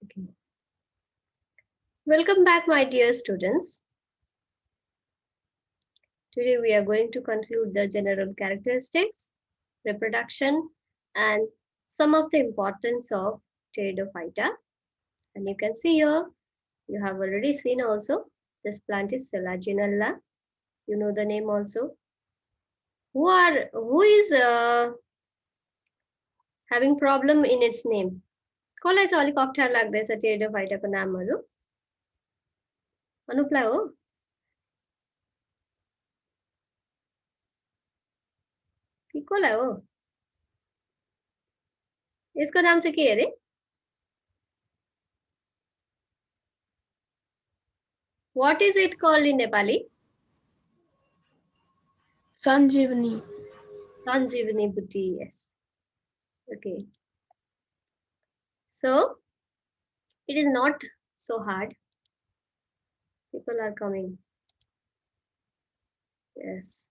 Okay. Welcome back, my dear students. Today we are going to conclude the general characteristics, reproduction, and some of the importance of Pteridophyta. And you can see here, you have already seen also, this plant is Selaginella. You know the name also. Who is having problem in its name? कसलाई चाहिँ अलिक अप्ठ्यारो लाग्दैछ टेरिडोफाइटाको नामहरू? अनुपलाई हो? कि कसलाई हो? यसको नाम चाहिँ के अरे? What is it called in Nepali? Sanjeevani. Sanjeevani Bhutti, yes. Okay. So, it is not so hard. People are coming. Yes.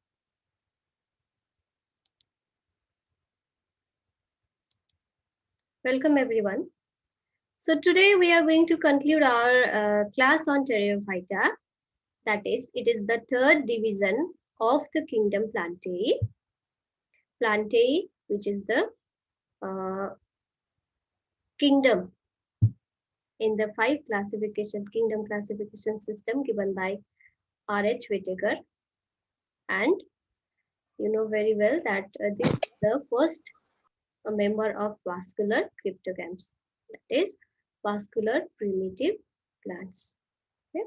Welcome everyone. So today we are going to conclude our class on Pteridophyta. That is, it is the third division of the Kingdom Plantae. Plantae, which is the kingdom in the kingdom classification system given by R.H. Whittaker. And you know very well that this is the first member of Vascular Cryptograms. That is vascular primitive plants. Okay?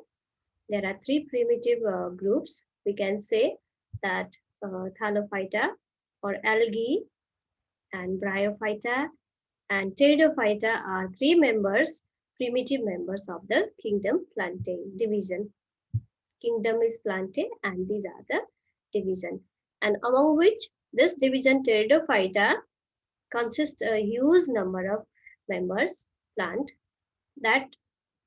There are three primitive groups. We can say that Thallophyta or algae and Bryophyta and Pteridophyta are three members, primitive members of the Kingdom Plantae division. Kingdom is Plantae and these are the division. And among which this division Pteridophyta consists a huge number of members plant that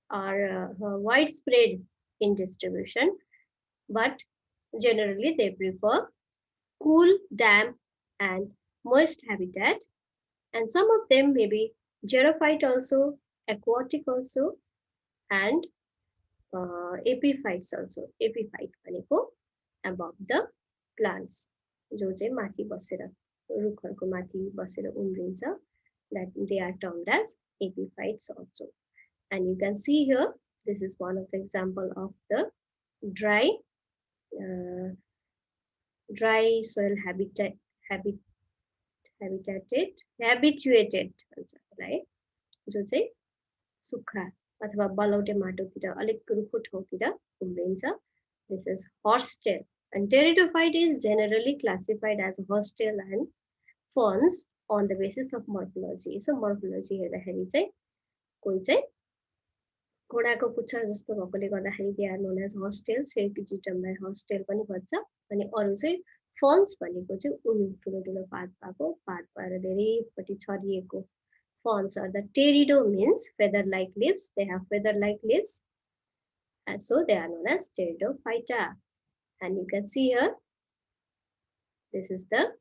are widespread in distribution, but generally they prefer cool, damp, and moist habitat. And some of them may be xerophyte also, aquatic also, and epiphytes also. Epiphyte भनेको above the plants, जो चाहिँ माथि बसेर रुखहरूको माथि बसेर उम्रिन्छ, that they are termed as epiphytes also. And you can see here, this is one of the example of the dry soil habituated right? जो चाहिँ सुक्खा अथवा बलौटे माटोतिर अलिक रुखो ठाउँतिर उम्रिन्छ. This is horsetail. And Pteridophyte is generally classified as horsetail and ferns on the basis of morphology. So morphology हेर्दाखेरि चाहिँ कोही चाहिँ घोडाको पुच्छर जस्तो भएकोले गर्दाखेरि they are known as horsetail, Pteridophyteलाई horsetail पनि भन्छ. अनि अरु चाहिँ ferns भनेको चाहिँ उनी ठुलो ठुलो पात भएको, पात भएर धेरैपट्टि छरिएको. Ferns are the pterido means feather-like leaves. They have feather-like leaves, and so they are known as Pteridophyta. And you can see here, this is the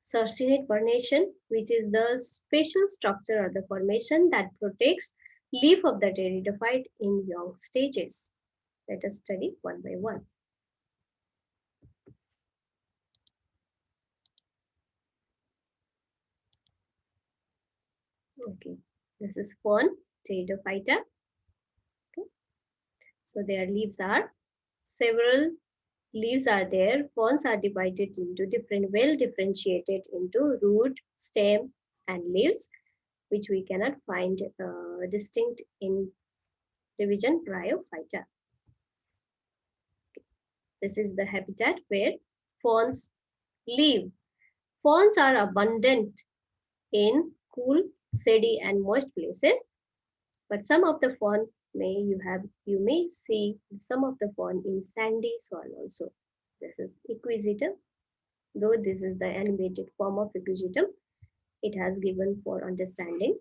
sarcinate formation, which is the special structure or the formation that protects leaf of the pteridophyte in young stages. Let us study one by one. Okay, this is fern, Pteridophyta. Okay. So their leaves are, several leaves are there. Ferns are divided into different, well differentiated into root, stem, and leaves, which we cannot find distinct in division Bryophyta. Okay. This is the habitat where ferns live. Ferns are abundant in cool, shady, and moist places, but some of the fern you may see some of the fern in sandy soil also. This is equisetum. Though this is the animated form of equisetum, it has given for understanding.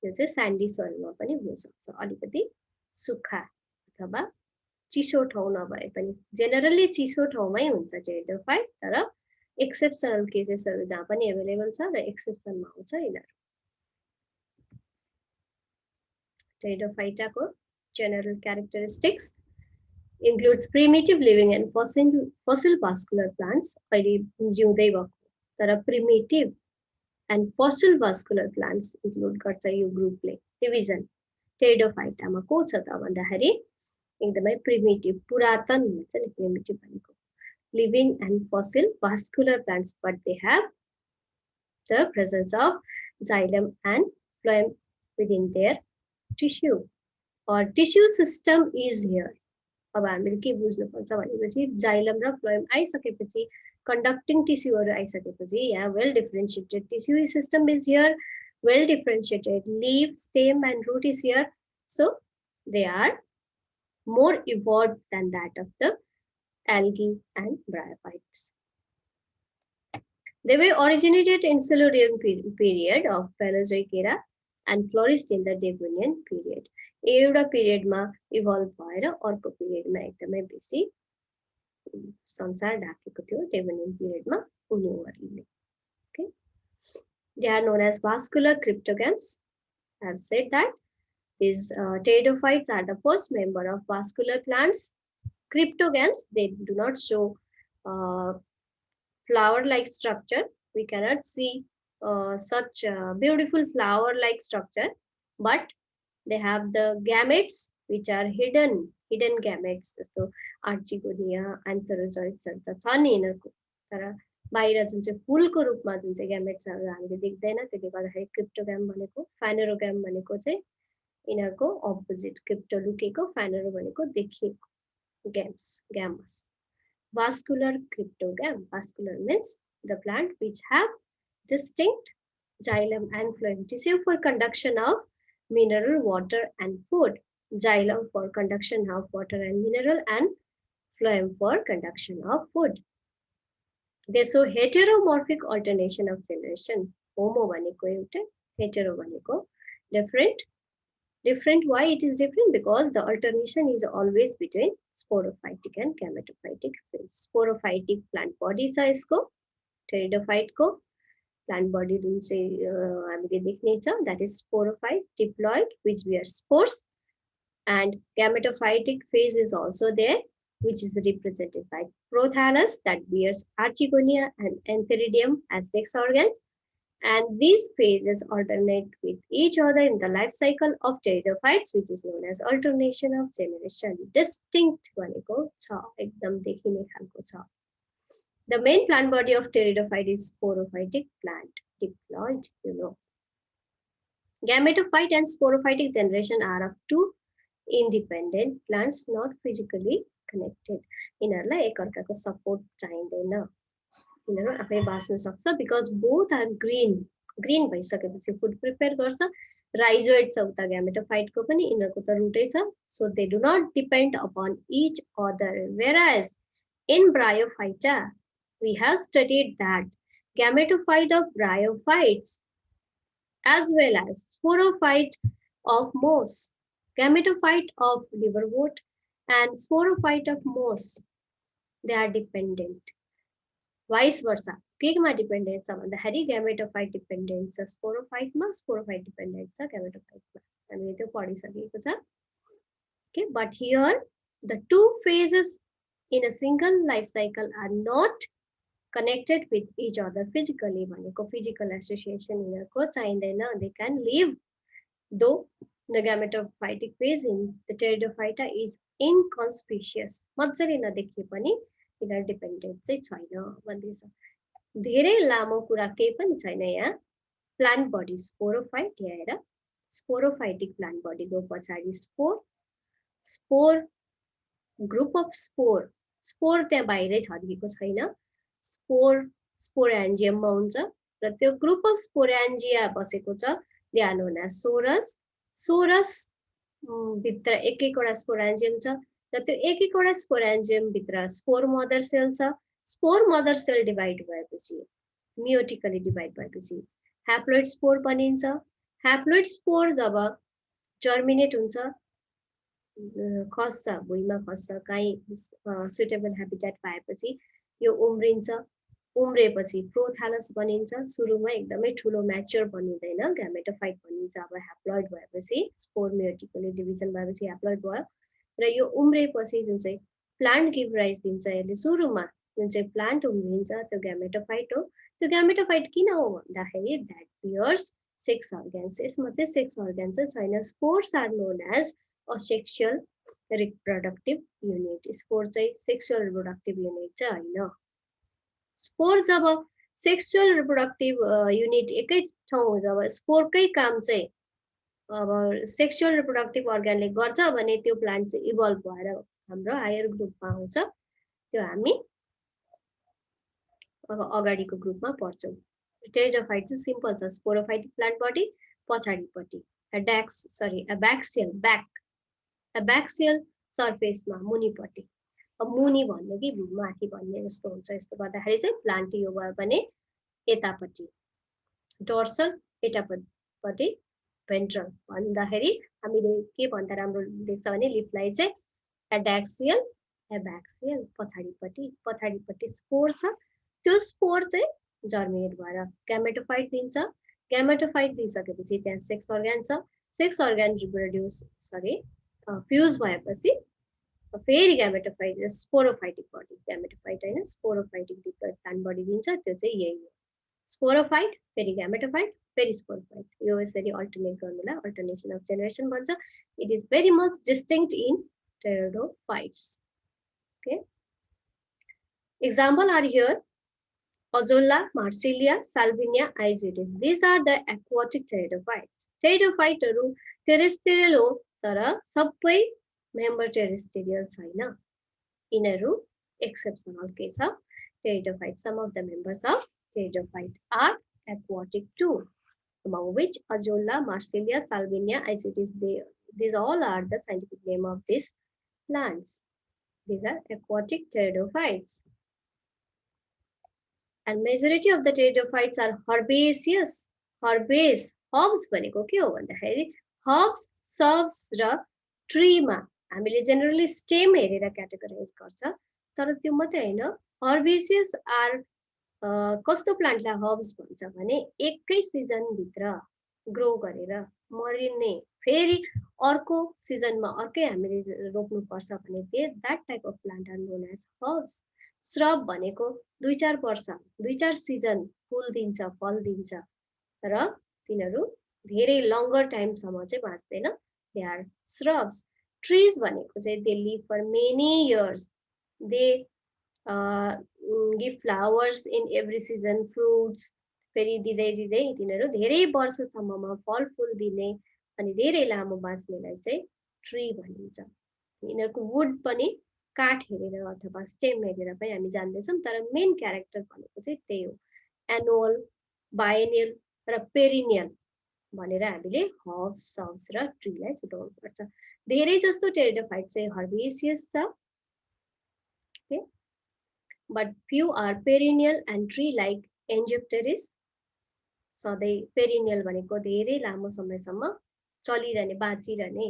This is sandy soil मा पनि हुन सक्छ, अलिकति सुक्खा अथवा चिसो ठाउँ नभए पनि. जेनरली चिसो ठाउँमै हुन्छ टेरिडोफाइट, तर एक्सेप्सनल केसेसहरु जहाँ पनि अवेलेबल छ र एक्सेप्सनमा आउँछ यिनीहरु. Pteridophyta को general characteristics includes primitive living and fossil vascular plants. अहिले जिउँदै भएको तर primitive and fossil vascular plants include गर्छ यो ग्रुपले डिभिजन Pteridophyta मा को छ त भन्दाखेरि एकदमै primitive पुरातन भन्छ नि primitive भनेको living and fossil vascular plants, but they have the presence of xylem and phloem within their tissue or tissue system is here. अब हामीले के बुझ्नुपर्छ भनेपछि xylem र phloem आइसकेपछि conducting टिस्युहरु आइसकेपछि यहाँ well differentiated tissue system is here, well differentiated leaf, stem and root is here, so they are more evolved than that of the algae and bryophytes. They were originated in Silurian period of Paleozoic era and flourished in the Devonian period. एउटा पिरियडमा evolve भएर अर्को पिरियडमा एकदमै बेसी संसार ढाकेको थियो डेभोनियन पिरियडमा उनीहरूले. Okay, they are known as vascular cryptogams. I have said that these pteridophytes are the first member of vascular plants. Cryptogams, they do not show flower-like structure. We cannot see such beautiful flower-like structure, but they have the gametes which are hidden gametes. So archigonia and Pteridophytes are the छन् यिनीहरुको तर बाहिर जुन चाहिँ फूलको रूपमा जुन चाहिँ gametesहरु हामीले देख्दैन त्यसले गर्दाखेरि क्रिप्टोग्याम भनेको फाइनेरोग्याम भनेको चाहिँ यिनीहरुको अपोजिट क्रिप्टो लुकेको फाइनेरो भनेको देखिएको gamus. Vascular cryptogam. Vascular means the plant which have distinct xylem and phloem tissue for conduction of mineral, water and food. Xylem for conduction of water and mineral and phloem for conduction of food. They show heteromorphic alternation of generation. Homo vaneko euta, hetero vaneko different. Why it is different? Because the alternation is always between sporophytic and gametophytic phase. Sporophytic plant body छ यसको pteridophyte को plant body जुन चाहिँ हामीले देख्ने छ that is sporophyte diploid which bears spores, and gametophytic phase is also there which is represented by prothallus that bears archigonia and antheridium as sex organs. And these phases alternate with each other in the life cycle of pteridophytes, which is known as alternation of generation. Distinct भनेको छ एकदम देखिने खालको छ. The main plant body of pteridophyte is sporophytic plant, diploid, you know. Gametophyte and sporophytic generation are of two independent plants, not physically connected. यिनीहरुलाई एकअर्काको support चाहिँदैन. यिनीहरु आफै बाँच्न सक्छ because both are green भइसकेपछि फुड प्रिपेयर गर्छ. Rhizoid छ उता gametophyte को पनि यिनीहरुको त रुटै छ, so they do not depend upon each other. Whereas in bryophyta we have studied that gametophyte of bryophytes as well as sporophyte of moss, gametophyte of liverwort and sporophyte of moss, they are dependent. Vice versa. केमा dependent छ भन्दाखेरि gametophyte dependent छ sporophyte मा, sporophyte dependent छ gametophyte मा. हामीले त्यो पढिसकेको छ. Okay, but here the two phases in a single life cycle are not connected with each other physically. भनेको physical association यिनीहरुको चाहिँदैन. They can live though the gametophytic phase in the pteridophyta is inconspicuous. मज्जाले नदेखिए पनि यिनीहरु dependent चाहिँ छैन भन्दैछ. धेरै लामो कुरा केही पनि छैन यहाँ. प्लान्ट बडी स्पोरोफाइट हेरेर स्पोरोफाइटिक प्लान्ट बडीको पछाडी स्पोर ग्रुप अफ स्पोर त्यहाँ बाहिरै छरिएको छैन. स्पोरेन्जियममा हुन्छ र त्यो ग्रुप अफ स्पोरेन्जिया बसेको छ. They are known as sorus भित्र एक एकवटा स्पोरेन्जियम छ र त्यो एक एकवटा स्पोरेन्जियम भित्र स्पोर मदर सेल छ. स्पोर मदर सेल डिभाइड भएपछि मियोटिकली डिभाइड भएपछि ह्याप्लोइड स्पोर बनिन्छ. ह्याप्लोइड स्पोर जब जर्मिनेट हुन्छ खस्छ भुइँमा खस्छ कहीँ सुटेबल ह्याबिटेट पाएपछि यो उम्रिन्छ उम्रेपछि प्रोथालस बनिन्छ। सुरुमा एकदमै ठुलो म्याच्योर बनिँदैन, ग्यामेटोफाइट बनिन्छ। अब ह्याप्लोइड भएपछि स्पोर मेयोटिकली डिभिजन भएपछि ह्याप्लोइड भयो र यो उम्रेपछि जुन चाहिँ प्लान्ट गिभ राइज दिन्छ, यसले सुरुमा जुन चाहिँ प्लान्ट उम्रिन्छ त्यो ग्यामेटोफाइट हो। त्यो ग्यामेटोफाइट किन हो भन्दाखेरि द्याट बियर्स सेक्स अर्गन्स, यसमा चाहिँ सेक्स अर्गन चाहिँ छैन। Spores are known as asexual reproductive unit. Spore चाहिँ सेक्सुअल रिप्रोडक्टिभ युनिट चाहिँ होइन। स्पोर जब सेक्सुअल रिप्रोडक्टिभ युनिट एकै ठाउँ, जब स्पोरकै काम चाहिँ अब सेक्सुअल रिप्रोडक्टिभ अर्गनले गर्छ भने त्यो प्लान्ट चाहिँ इभल्भ भएर हाम्रो हायर ग्रुपमा आउँछ। त्यो हामी अब अगाडिको ग्रुपमा पढ्छौँ। टेरिडोफाइट चाहिँ सिम्पल छ, स्पोरोफाइटिक प्लान्ट बडी पछाडिपट्टि एब्याक्सियल सर्फेसमा मुनिपट्टि। अब मुनि भन्ने कि माथि भन्ने जस्तो हुन्छ। यस्तो गर्दाखेरि चाहिँ प्लान्ट यो भयो भने यतापट्टि डोर्सल, यतापट्टि भेन्ट्रल भन्दाखेरि हामीले के भन्दा राम्रो देख्छ भने लिफलाई चाहिँ एब्याक्सियल पछाडिपट्टि स्पोर छ। त्यो स्पोर चाहिँ जर्मिनेट भएर ग्यामेटोफाइट दिन्छ। ग्यामेटोफाइट दिइसकेपछि त्यहाँ सेक्स अर्गन छ। सेक्स अर्गन फ्युज भएपछि फेरि ग्यामेटोफाइट स्पोरोफाइटिक बडी, ग्यामेटोफाइट होइन स्पोरोफाइटिक डिप्लोइड प्लान्ट बडी दिन्छ। त्यो चाहिँ यही हो, स्पोरोफाइट फेरि ग्यामेटोफाइट फेरि स्पोरोफाइट। यो यसरी अल्टरनेट गर्नुलाई अल्टरनेसन अफ जेनेरेसन भन्छ। It is very much distinct in pteridophytes. Okay, example are here: Azolla, Marsilia, Salvinia, Isidis. These are the aquatic pteridophytes. Pteridophyte terrestrial हो तर सबै member terrestrial छैन। यिनीहरू exceptional case of pteridophyte. Some of the members of pteridophyte are aquatic too, among which Azolla, Marsilia, Salvinia, Isidis. These all are the scientific name of these plants. These are aquatic pteridophytes. And majority of the pteridophytes are herbaceous. Herbs भनेको के हो भन्दाखेरि herbs, shrubs र ट्रीमा हामीले generally stem हेरेर categorise गर्छ, तर त्यो मात्रै हैन। herbaceous आर कस्तो प्लान्टलाई हर्ब्स भन्छ भने एकै सिजन भित्र ग्रो गरेर मरिने, फेरि अर्को सिजनमा अर्कै हामीले रोप्नु पर्छ भने that type of plant are known as herbs. Shrub भनेको 2-4 वर्ष 2-4 सिजन फुल दिन्छ, फल दिन्छ र तिनीहरू धेरै लङ्गर टाइमसम्म चाहिँ बाँच्दैन, दे आर श्रब्स। ट्रीज भनेको चाहिँ they live for many years, they give flowers in every season, fruits फेरि दिँदै दिँदै तिनीहरू धेरै वर्षसम्ममा फल फुल दिने अनि धेरै लामो बाँच्नेलाई चाहिँ ट्री भनिन्छ। यिनीहरूको वुड पनि काठ हेरेर अथवा स्टेम हेरेर पनि हामी जान्दैछौँ, तर मेन क्यारेक्टर भनेको चाहिँ त्यही हो। एनुअल, बायनियल र पेरिनियल भनेर हामीले हर्ब्स, सब्स र ट्रीलाई छुट्याउनु पर्छ। धेरै जस्तो टेरिडोफाइट चाहिँ हर्बेसियस छ, but few are perennial and tree like Angiopteris. सधैँ पेरिनियल भनेको धेरै लामो समयसम्म चलिरहने, बाँचिरहने।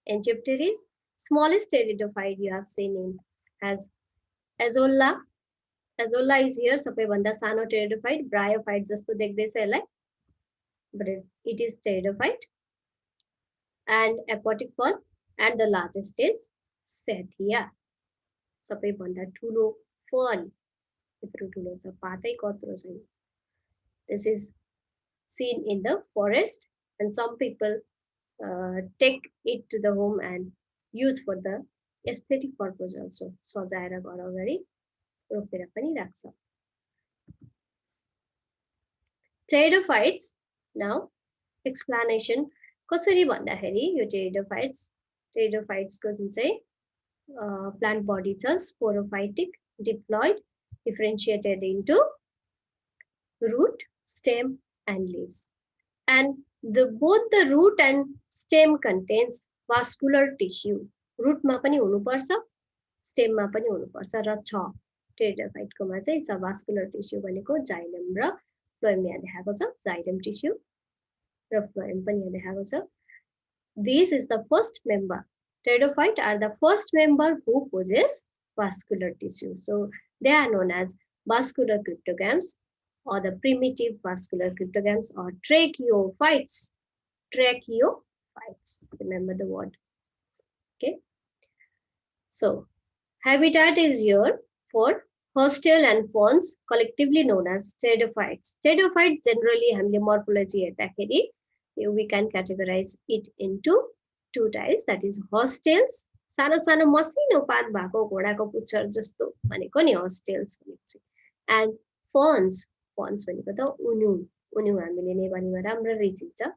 Angiopteris, smallest pteridophyte you have seen in as Azolla. Azolla is here, सबैभन्दा सानो pteridophyte, bryophyte जस्तो देख्दैछ यसलाई, but it is pteridophyte and aquatic form, and the largest is Sathia. सबैभन्दा ठुलो फर्न, यत्रो ठुलो छ, पातै कत्रो छैन। This is seen in the forest and some people take it to the home and use for the aesthetic purpose also. सजाएर घर अगाडि रोपेर पनि राख्छ। Pteridophytes, now explanation कसरी भन्दाखेरि यो टेरिडोफाइट्स को जुन चाहिँ plant body छ sporophytic, diploid, differentiated into root, stem and leaves, and both the root and stem contains vascular tissue. root मा पनि हुनुपर्छ, stem मा पनि हुनुपर्छ र छ टेरिडोफाइट कोमा चाहिँ छ vascular tissue भनेको जाइलम र फ्लोएम यहाँ देखाएको छ, जाइलम टिस्यु र फ्लोएम पनि यहाँ देखाएको छ। This is the first member. Pteridophyte are the first member who possess vascular tissue. So they are known as vascular cryptograms or the primitive vascular cryptograms or tracheophytes. Tracheophytes. Remember the word. Okay. So habitat is here for hostile and fawns, collectively known as pteridophytes. Pteridophytes generally have morphology हेर्दाखेरि we can categorize it into two types, that is hostels, सानो सानो मसिनो पात भएको घोडाको पुच्छर जस्तो भनेको नि hostels भनेको चाहिँ, and fawns भनेको त उन्यु उन्यु हामीले नेपालीमा राम्ररी चिन्छ.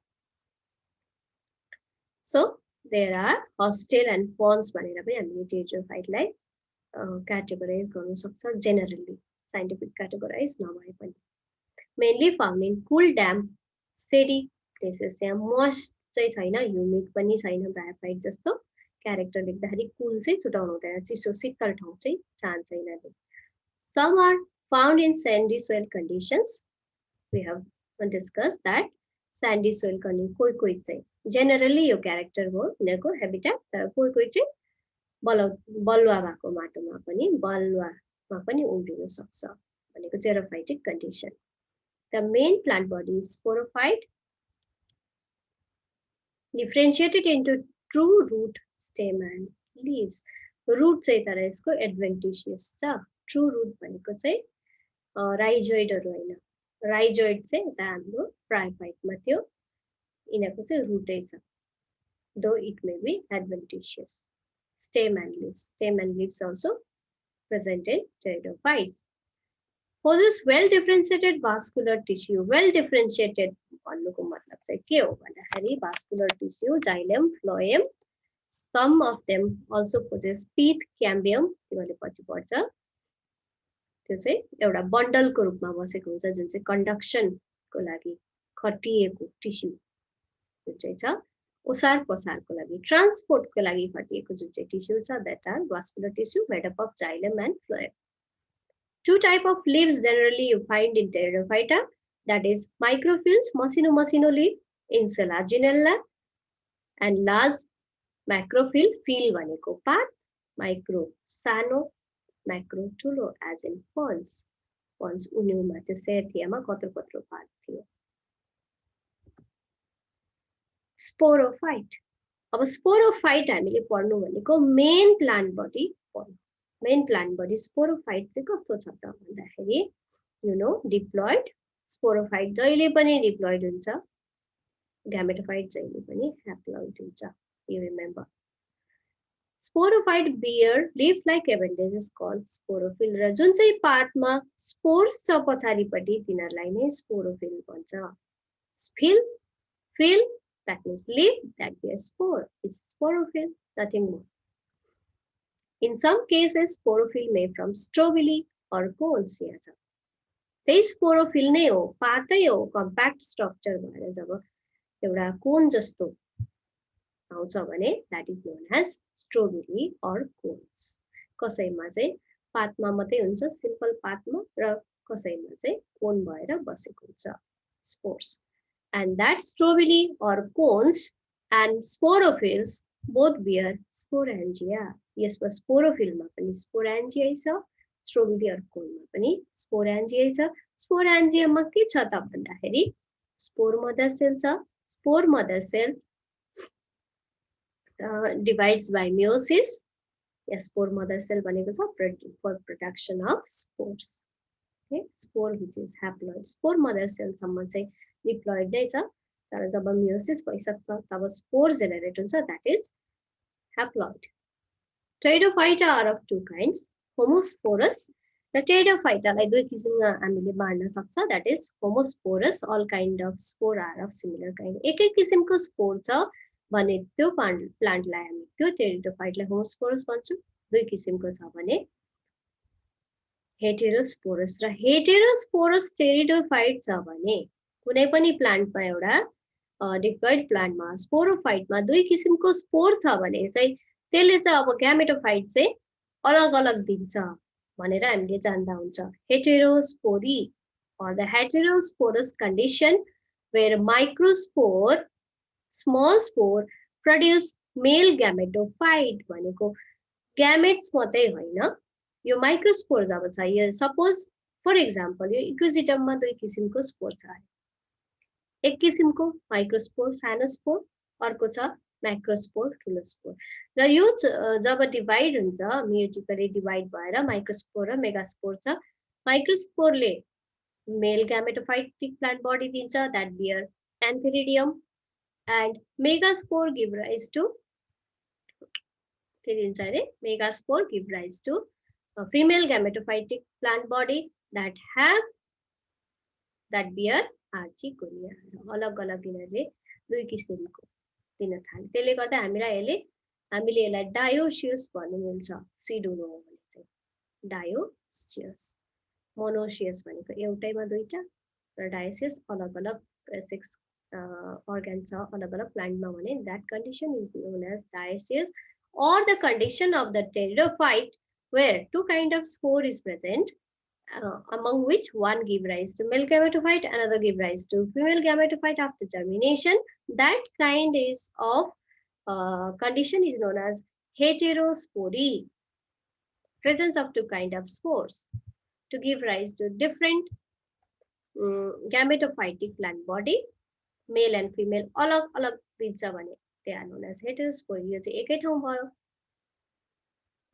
So there are hostile and fawns भनेर पनि हामीले pteridophyteलाई categorize गर्नु सक्छ generally, scientific categorize नभए पनि. Mainly found in cool, damp, shady places. यहाँ moist चाहिँ छैन, humid पनि छैन, ब्रायोफाइट जस्तो क्यारेक्टर लेख्दाखेरि कुल चाहिँ छुटाउनु हुँदैन, चिसो शीतल ठाउँ चाहिँ चाहन्छ. Some are found in sandy soil conditions. We have discussed that sandy soil condition कोही चाहिँ generally यो क्यारेक्टर हो यिनीहरूको habitat, तर कोही चाहिँ बलुवा भएको माटोमा पनि उम्रिन सक्छ भनेको xerophytic condition. The main plant body is sporophyte, differentiated into true root, stem and leaves. Root चाहिँ तर यसको adventitious छ. True root भनेको चाहिँ rhizoidहरू हैन, rhizoid चाहिँ यता हाम्रो bryophyteमा थियो, यिनीहरूको चाहिँ रुटै छ, though it may be adventitious. Stem and leaves also present in pteridophytes. Possess well differentiated vascular tissue. Well differentiated भन्नुको मतलब चाहिँ के हो भन्दाखेरि vascular tissue, xylem, phloem. Some of them also possess teeth, cambium. तिमीले पछि पढ्छ. त्यो चाहिँ एउटा बन्डलको रूपमा बसेको हुन्छ जुन चाहिँ कन्डक्सनको लागि खटिएको टिस्यु जुन चाहिँ छ, ओसार पसारको लागि ट्रान्सपोर्टको लागि खटिएको जुन चाहिँ टिस्यु छ, that are vascular tissue made up of xylem and phloem. Two type of leaves generally you find in Pteridophyta, that is microphyls, मसिनो leaf, Insulaginella, and large macrophyll, phyll भनेको पात, micro सानो, macro ठुलो, as in fawns. Fawns उन्युमा त्यो सेथियामा कत्रो पात थियो. Sporophyte. अब sporophyte हामीले पढ्नु भनेको मेन प्लान्ट बडी पढ्नु. मेन प्लान्ट बडी sporophyte चाहिँ कस्तो छ त भन्दाखेरि you know diploid. Sporophyte जहिले पनि diploid हुन्छ, gametophyte जहिले पनि haploid हुन्छ. You remember. Sporophyte bear leaf-like appendage is called sporophyll. र जुन चाहिँ पातमा spores छ पछाडिपट्टि तिनीहरुलाई नै sporophyll भन्छ. Fill, that means leaf that bears spore is sporophyll, nothing more. In some cases, sporophyll may from strobili or cones. त्यही sporophyll नै हो, पातै हो, compact structure भएर जब एउटा कोन जस्तो आउँछ भने that is known as strobili or cones. कसैमा चाहिँ पातमा मात्रै हुन्छ, सिम्पल पातमा, र कसैमा चाहिँ कोन भएर बसेको हुन्छ, spores. And that strobili or cones and sporophylls both bear sporangia. Yes, but sporophyll ma pani sporangia छ, strobili or cone ma पनि sporangia छ. Sporangia ma के छ त भन्दाखेरि spore mother cell छ. Spore mother cell divides by meiosis. Yes, spore mother cell भनेको छ for production of spores. Okay, spore which is haploid. Spore mother cell सम्म चाहिँ diploid नै छ, तर जब meiosis भइसक्छ तब spore generate हुन्छ, that is haploid. Pteridophyta are of two kinds, homosporous र Pteridophyta लाई दुई किसिममा हामीले बाँड्न सक्छ, that is homosporous, all kind of spore are of similar kind. एकै किसिमको spore छ भने त्यो प्लान्टलाई हामी त्यो Pteridophyte लाई homosporous भन्छौं. दुई किसिमको छ भने heterosporous र heterosporous Pteridophyte छ भने कुनै पनि प्लान्टमा एउटा डिप्लोइड प्लान्टमा स्पोरोफाइटमा दुई किसिमको स्पोर छ भने चाहिँ त्यसले चाहिँ अब ग्यामेटोफाइट चाहिँ अलग-अलग दिन्छ भनेर हामीले जान्दा हुन्छ. Heterospory or the heterosporous condition where microspore, small spore produce male gametophyte भनेको gametes मात्रै होइन, यो माइक्रोस्पोर जब छ, यो सपोज फर इक्जाम्पल यो इक्विजिटममा दुई किसिमको स्पोर छ। एक किसिमको माइक्रोस्पोर सानो स्पोर, अर्को छ मैक्रोस्पोर ठुलो स्पोर। र यो जब डिवाइड हुन्छ म्युटिकली डिवाइड भएर माइक्रोस्पोर र मेगास्पोर छ। माइक्रोस्पोरले मेल gametophoric plant body दिन्छ that bear antheridium, and megaspore give rise to megaspore give rise to a female gametophytic plant body that bear archigonia। अलग अलग यिनीहरूले दुई किसिमको दिन थाले। त्यसले गर्दा हामीले यसलाई डायोसियस भन्नु मिल्छ। सिडुलो हो भने चाहिँ डायोसियस। मोनोसियस भनेको एउटैमा दुईटा र डायोसियस अलग अलग सेक्स organ छ अलग अलग प्लान्टमा भने that condition is known as dioecious, or the condition of the pteridophyte where two kind of spore is present, among which one give rise to male gametophyte, another give rise to female gametophyte after germination. That kind is of condition is known as heterospory, presence of two kind of spores to give rise to different gametophytic plant body, male and female अलग अलग दिन्छ भने they are known as heterospory। यो चाहिँ एकै ठाउँ भयो,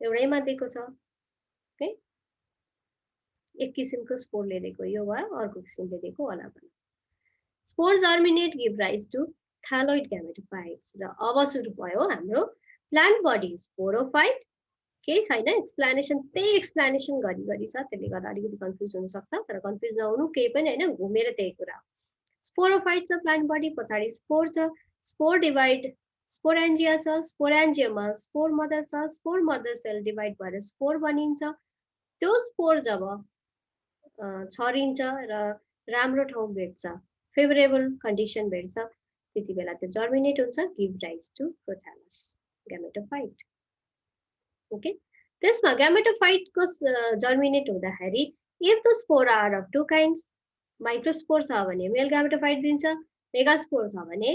एउटैमा दिएको छ। ओके, एक किसिमको स्पोरले दिएको यो भयो, अर्को किसिमले दिएको अलग अलग। Spore germinate give rise to thalloid gametophytes. र अब सुरु भयो हाम्रो प्लान्ट बडी स्पोरोफाइट। केही छैन, एक्सप्लेनेसन त्यही एक्सप्लेनेसन गरी छ, त्यसले गर्दा अलिकति कन्फ्युज हुन सक्छ, तर कन्फ्युज नहुनु केही पनि हैन, घुमेर त्यही कुरा हो। स्पोरोफाइट छ प्लान्ट बडी, पछाडी स्पोर छ, स्पोर डिवाइड स्पोरेन्जिया छ, स्पोरेन्जियामा स्पोर मदर छ, स्पोर मदर सेल डिवाइड भएर स्पोर बनिन्छ। त्यो स्पोर जब छरिन्छ र राम्रो ठाउँ भेट्छ, फेभरेबल कन्डिसन भेट्छ, त्यति बेला त्यो जर्मिनेट हुन्छ, give rise to prothallus gametophyte. Okay, त्यसमा ग्यामेटोफाइटको जर्मिनेट हुँदाखेरि if the spore are of two kinds, microspore छ भने मेल ग्यामेटोफाइट दिन्छ, मेगास्पोर छ भने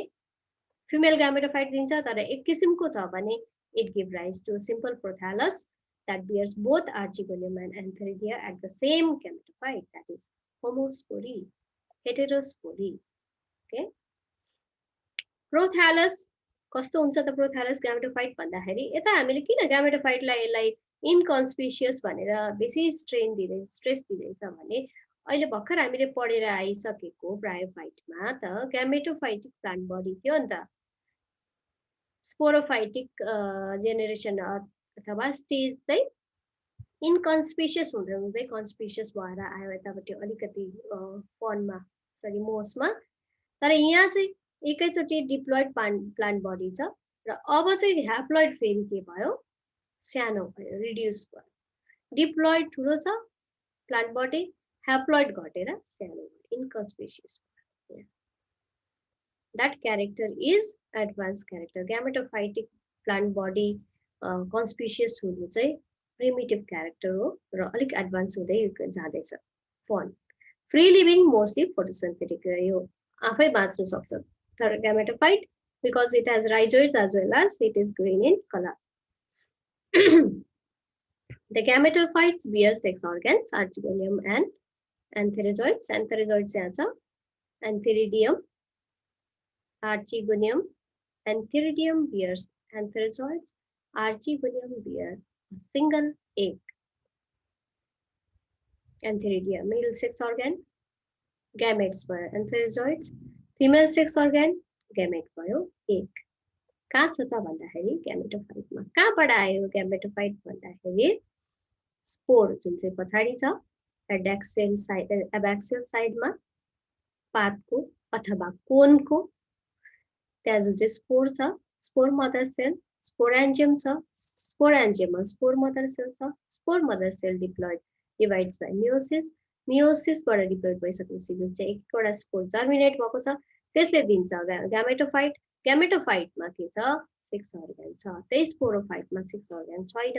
फिमेल ग्यामेटोफाइट दिन्छ। तर एक किसिमको छ भने it give rise to simple prothallus that bears both archegonium and antheridia at the same gametophyte, that is homospory, heterospory। Okay, प्रोथ्यालस कस्तो हुन्छ त प्रोथ्यालस ग्यामेटोफाइट भन्दाखेरि यता हामीले किन ग्यामेटोफाइटलाई यसलाई इनकन्स्पिसियस भनेर बेसी स्ट्रेस दिँदैछ भने अहिले भर्खर हामीले पढेर आइसकेको ब्रायोफाइटमा त ग्यामेटोफाइटिक प्लान्ट बडी थियो नि त, स्पोरोफाइटिक जेनेरेसन अथवा स्टेज चाहिँ इनकन्स्पिसियस हुँदै हुँदै कन्स्पिसियस भएर आयो यतापट्टि अलिकति फर्ममा सरी मोसमा। तर यहाँ चाहिँ एकैचोटि डिप्लोइड प्लान्ट बडी छ र अब चाहिँ ह्याप्लोइड फेरि के भयो, सानो भयो, रिड्युस भयो। डिप्लोइड ठुलो छ प्लान्ट बडी, ह्याप्लोइड घटेर सानो भयो, इनकन्स्पिसियस भयो। That character is advanced character। gametophytic plant body कन्स्पिसियस हुनु चाहिँ प्रिमिटिभ क्यारेक्टर हो र अलिक एडभान्स हुँदै जाँदैछ। Fern free living mostly photosynthetic, यो आफै बाँच्नु सक्छ। तर gametophyte because it has rhizoids as well as it is green in colour. The gametophytes bear sex organs archegonium and antherozoids. Antherozoids यहाँ छ, एन्थेरिडियम, archegonium, antheridium bears antherizoids, archegonium bear a single egg। Antheridia male sex organ, gametes भयो antherizoids, female sex organ gamete भयो egg। कहाँ छ त भन्दाखेरि ग्यामेटोफाइटमा। कहाँबाट आयो ग्यामेटोफाइट भन्दाखेरि स्पोर जुन चाहिँ पछाडि छ एबाक्सियल साइडमा पातको अथवा कोनको, त्यहाँ जुन चाहिँ स्पोर छ, स्पोर मदर सेल, स्पोरेन्जियम छ, स्पोरेन्जियममा स्पोर मदर सेल छ, spore mother cell diploid divides by meiosis, मियोसिसबाट डिप्लोइड भइसकेपछि जुन चाहिँ एकवटा स्पोर जर्मिनेट भएको छ त्यसले दिन्छ ग्यामेटोफाइट। ग्यामेटोफाइटमा के छ, सेक्स अर्गन छ, त्यही स्पोरोफाइटमा सेक्स अर्गन छैन।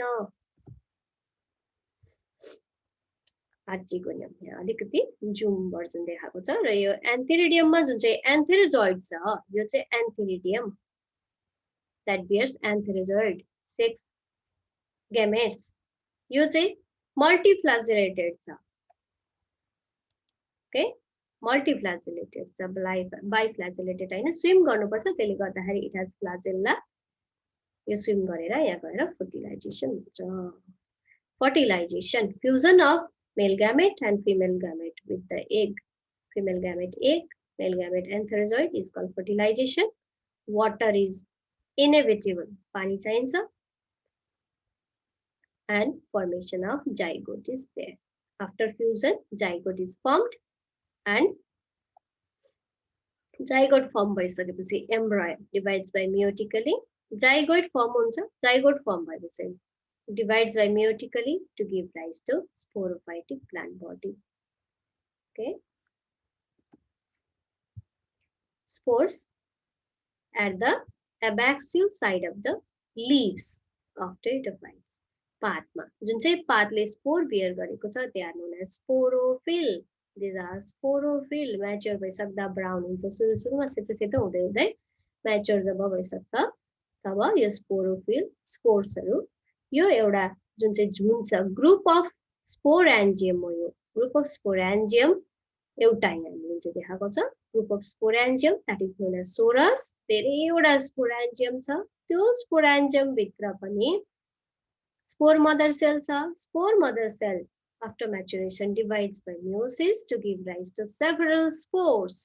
आर्चिगोनियम यहाँ अलिकति जुम भर्जन देखाएको छ र यो एन्थेरिडियममा जुन चाहिँ एन्थेरिजोइड छ, यो चाहिँ एन्थेरिडियम that bears antherizoid sex gametes। यो चाहिँ मल्टिफ्लाजेलेटेड छ, ओके मल्टिफ्लाजेलेटेड छ बाइफ्लाजेलेटेड हैन स्विम गर्नुपर्छ त्यसले गर्दाखेरि इट हैज फ्लाजेल्ला यो स्विम गरेर यहाँ गएर फर्टिलाइजेसन हुन्छ fertilization fusion of male gamete and female gamete with the egg female gamete egg male gamete antherozoid is called fertilization water is inevitable pani चाहिन्छ and formation of zygote is there after fusion zygote is formed and zygote form भइसकेपछि embryo divides by meiotically zygote form हुन्छ zygote form भएपछि divides by meiotically to give rise to sporophytic plant body. Okay. Spores at the abaxial side of the leaves of Pteridophytes. पातमा जुन चाहिँ पातले spore beer गरेको छ they are known as sporophyll. These are sporophyll. Mature भइसक्दा brown हुन्छ सुरुमा सेतो सेतो हुँदै हुँदै म्याच्योर जब भइसक्छ तब यो स्पोरोफिल स्पोर्सहरू यो एउटा जुन चाहिँ झुन्ड छ ग्रुप अफ स्पोरेन्जियम हो यो ग्रुप अफ स्पोरेन्जियम एउटा यहाँ जुन चाहिँ देखाएको छ group of sporangium that is known as sorus धेरैवटा स्पोरेन्जियम छ त्यो स्पोरेन्जियम भित्र पनि स्पोर मदर सेल छ spore mother cell after maturation divides by meiosis to give rise to several spores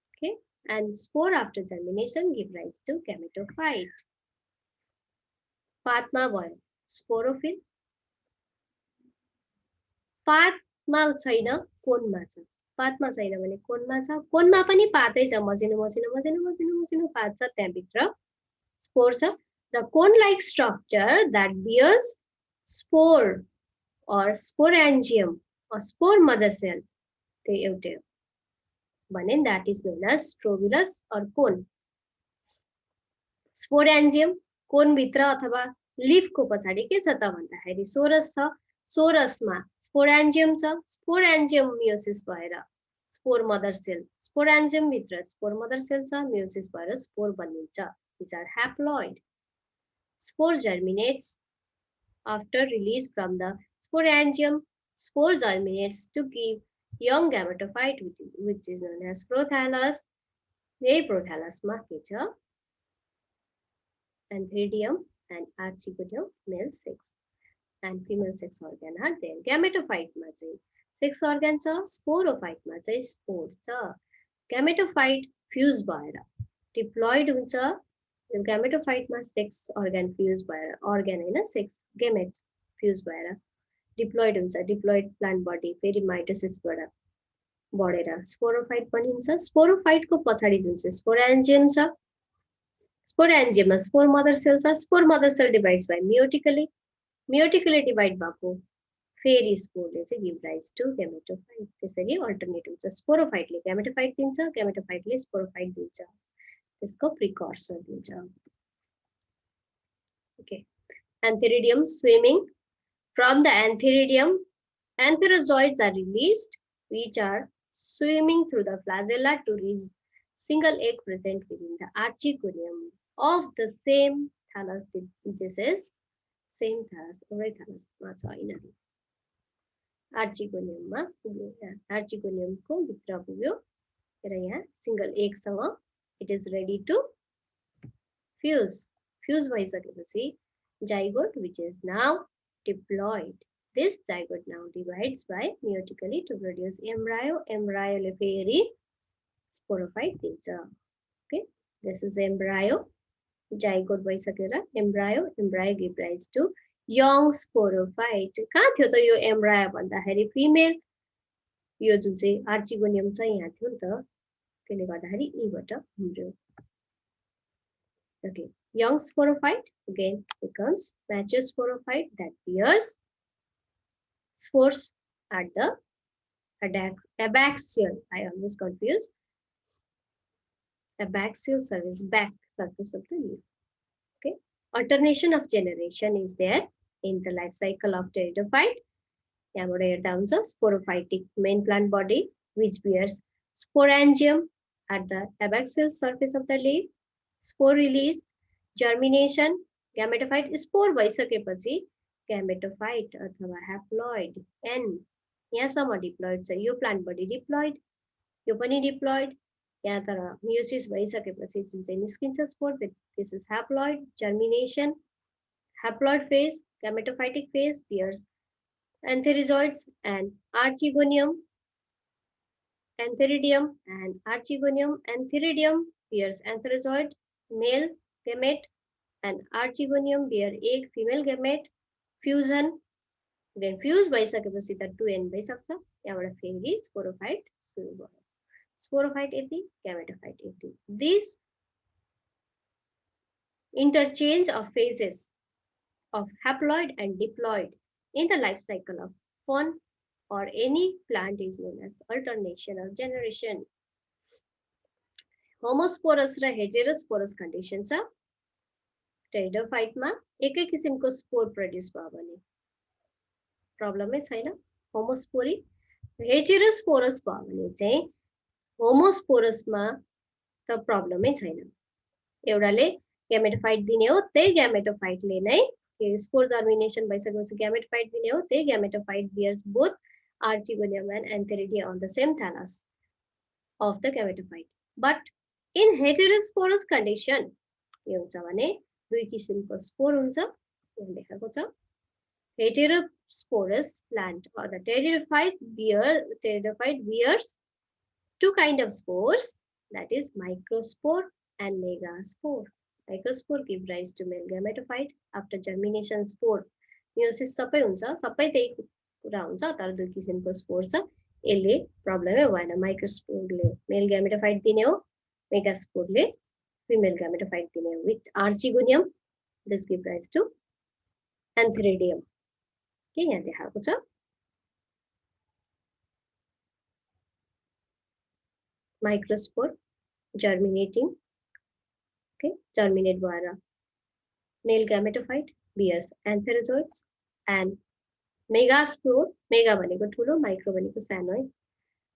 okay and spore after germination give rise to gametophyte पातमा भयो sporophyll पातमा छैन कोनमा छ पातमा छैन भने कोनमा छ कोनमा पनि पातै छ मसिनो मसिनो मसिनो मसिनो मसिनो पात छ त्यहाँ भित्र स्पोर छ र cone like structure that bears spore or sporangium or spore mother cell they एउटै हो भने that is known as strobulus or cone sporangium कोन भित्र अथवा लीफ को पछाडी के छ त भन्दाखेरि सोरस छ सोरसमा स्पोरेन्जियम छ स्पोरेन्जियम मियोसिस भएर स्पोर मदर सेल स्पोरेन्जियम भित्र स्पोर मदर सेल छ मियोसिस भएर स्पोर बनिन्छ these are haploid spore germinates after release from the sporangium spore germinates to give young gametophyte which is known as prothallus यही prothallus मा के छ antheridium and archegonium male sex and female sex organ are there gametophyte मा चाहिँ sex organ छ sporophyte मा चाहिँ spore छ gametophyte fuse भएर diploid हुन्छ gametophyte मा sex organ fuse भएर organ हैन sex gametes fuse भएर डिप्लोइड हुन्छ डिप्लोइड प्लान्ट बडी फेरि माइटोसिस बाट बढेर स्पोरोफाइट बनिन्छ स्पोरोफाइट को पछाडी जुन चाहिँ स्पोरेन्जियम छ स्पोरेन्जियममा स्पोर मदर सेल छ spore mother cell divides by meiotically divide भएको फेरि स्पोरले चाहिँ गिभ राइज टु गामेटोफाइट त्यसरी अल्टरनेट हुन्छ स्पोरोफाइटले गामेटोफाइट दिन्छ गामेटोफाइटले स्पोरोफाइट दिन्छ त्यसको प्रिकर्सर दिन्छ okay antheridium swimming From the antheridium, antherozoids are released, which are swimming through the flagella to reach single egg present within the archegonium of the same thallus. This is same thallus, every thallus. Archegonium, archegonium ko bitra puyo. Single egg sama. It is ready to fuse. Fuse by zygote, which is now diploid. This zygote now divides by meiotically to produce embryo. Embryo le फेरि sporophyte दिन्छ. Okay, this is embryo. Zygote भइसकेर embryo. Embryo give rise to young sporophyte. कहाँ थियो त यो embryo भन्दाखेरि female यो जुन चाहिँ archegonium छ यहाँ थियो नि त त्यसले गर्दाखेरि यहीबाट हुन्थ्यो. Okay, young sporophyte again becomes mature sporophyte that bears spores at the abaxial. I almost confused. Abaxial surface, back surface of the leaf. Okay, alternation of generation is there in the life cycle of pteridophyte. Down the sporophytic main plant body which bears sporangium at the abaxial surface of the leaf. Spore release, germination, gametophyte spore भइसकेपछि gametophyte अथवा haploid N यहाँसम्म diploid छ, यो plant body diploid, यो पनि diploid. यहाँ तर म्युसिस भइसकेपछि जुन चाहिँ निस्किन्छ spore, this is haploid, germination, haploid phase, gametophytic phase, bears antherizoids and archegonium, antheridium and archegonium. Antheridium bears antherizoid, male gamete, and archegonium bear egg, female gamete. Fusion, then fuse भइसकेपछि त 2n भइसक्छ, यहाँबाट फेरि sporophyte सुरु भयो। Sporophyte यति, gametophyte यति. This interchange of phases of haploid and diploid in the life cycle of one or any plant is known as alternation of generation. Homosporous र heterosporous condition छ। Pteridophyte मा एकै किसिमको स्पोर प्रोड्युस भयो भने प्रब्लमै छैन। होमोस्पोरी, हेटेरोस्पोरस भयो भने चाहिँ होमोस्पोरसमा त प्रब्लमै छैन। एउटाले ग्यामेटोफाइट दिने हो, त्यही ग्यामेटोफाइटले नै स्पोर जर्मिनेसन भइसकेपछि ग्यामेटोफाइट दिने हो, त्यही gametophyte bears both archegonium and antheridia on the same thallus of the gametophyte. But in heterosporous condition के हुन्छ भने दुई किसिमको स्पोर हुन्छ, यहाँ लेखेको छ। Heterosporous plant or the pteridophyte bears two kinds of spores, that is microspore and megaspore. Microspore give rise to male gametophyte after germination spore. Meiosis सबै हुन्छ, सबै त्यही कुरा हुन्छ, तर दुई किसिमको स्पोर छ। यसले प्रब्लमै भएन। माइक्रोस्पोरले मेल ग्यामेटोफाइट दिने हो, मेगास्पोरले फिमेल ग्यामेटोफाइट दिने हो। Which archegonium this give rise to antheridium के यहाँ देखाएको छ। माइक्रोस्पोर जर्मिनेटिङ, ओके, जर्मिनेट भएर male gametophyte bears antherozoids and megaspore, mega भनेको ठुलो, micro भनेको सानो है,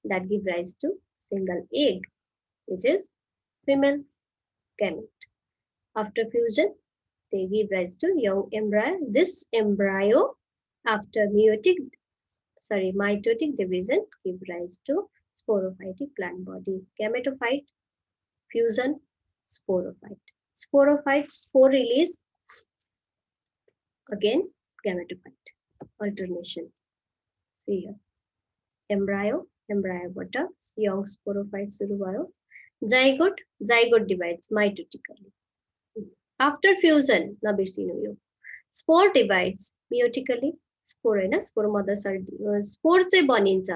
that give rise to single egg which is female gamete. After fusion they give rise to young embryo. This embryo after mitotic division give rise to sporophytic plant body. Gametophyte, fusion, sporophyte. Sporophyte, spore release, again gametophyte. Alternation. See here. Embryo buttocks, young sporophyte सुरु भयो. Zygote divides mitotically. After fusion, नबिर्सिनु यो. Spore divides meiotically. Spore हैन, spore mother cell. Spore चाहिँ बनिन्छ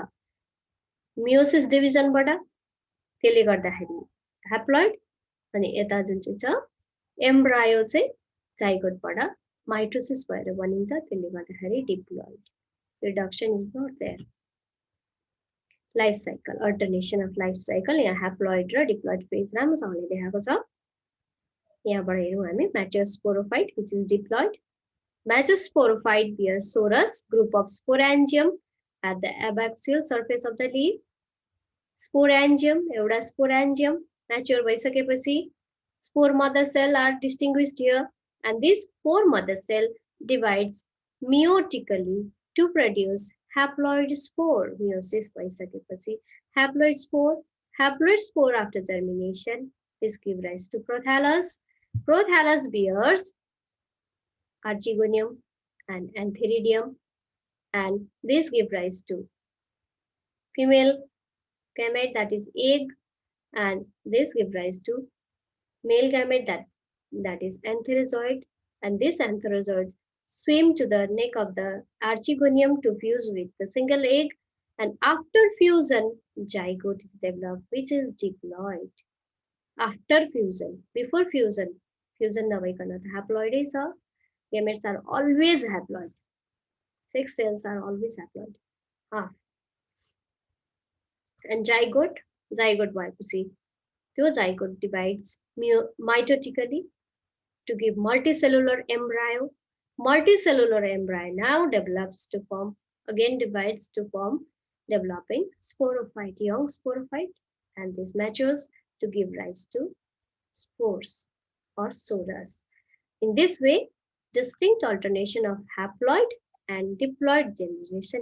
meiosis division बाट, त्यसले गर्दाखेरि haploid, अनि यता जुन चाहिँ छ embryo चाहिँ zygote बाट mitosis भएर बनिन्छ, त्यसले गर्दाखेरि diploid. Reproduction is not there. Life cycle, alternation of life cycle, यहाँ haploid र diploid phase राम्रोसँगले देखाएको छ। यहाँबाट हेरौँ हामी mature sporophyte which is diploid. Mature sporophyte bears sorus, group of sporangium at the abaxial surface of the leaf. Sporangium, एउटा sporangium mature भइसकेपछि spore mother cell are distinguished here. And this spore mother cell divides meiotically to produce haploid spore. Meiosis भइसकेपछि haploid spore after germination, this give rise to prothallus. Prothallus bears archegonium and antheridium, and this give rise to female gamete, that is egg, and this give rise to male gamete, that is antherozoid, and this antherozoid swim to the neck of the archegonium to fuse with the single egg, and after fusion zygote is developed which is diploid. After fusion, before fusion नभइकन त haploid is a gametes are always haploid. Sex cells are always haploid. Half. And zygote भएपछि त्यो zygote divides mitotically to give multicellular embryo. Multicellular embryo now develops to form, again divides to form developing sporophyte, young sporophyte, and this matures to give rise to spores or sorus. In this way, distinct alternation of haploid and diploid generation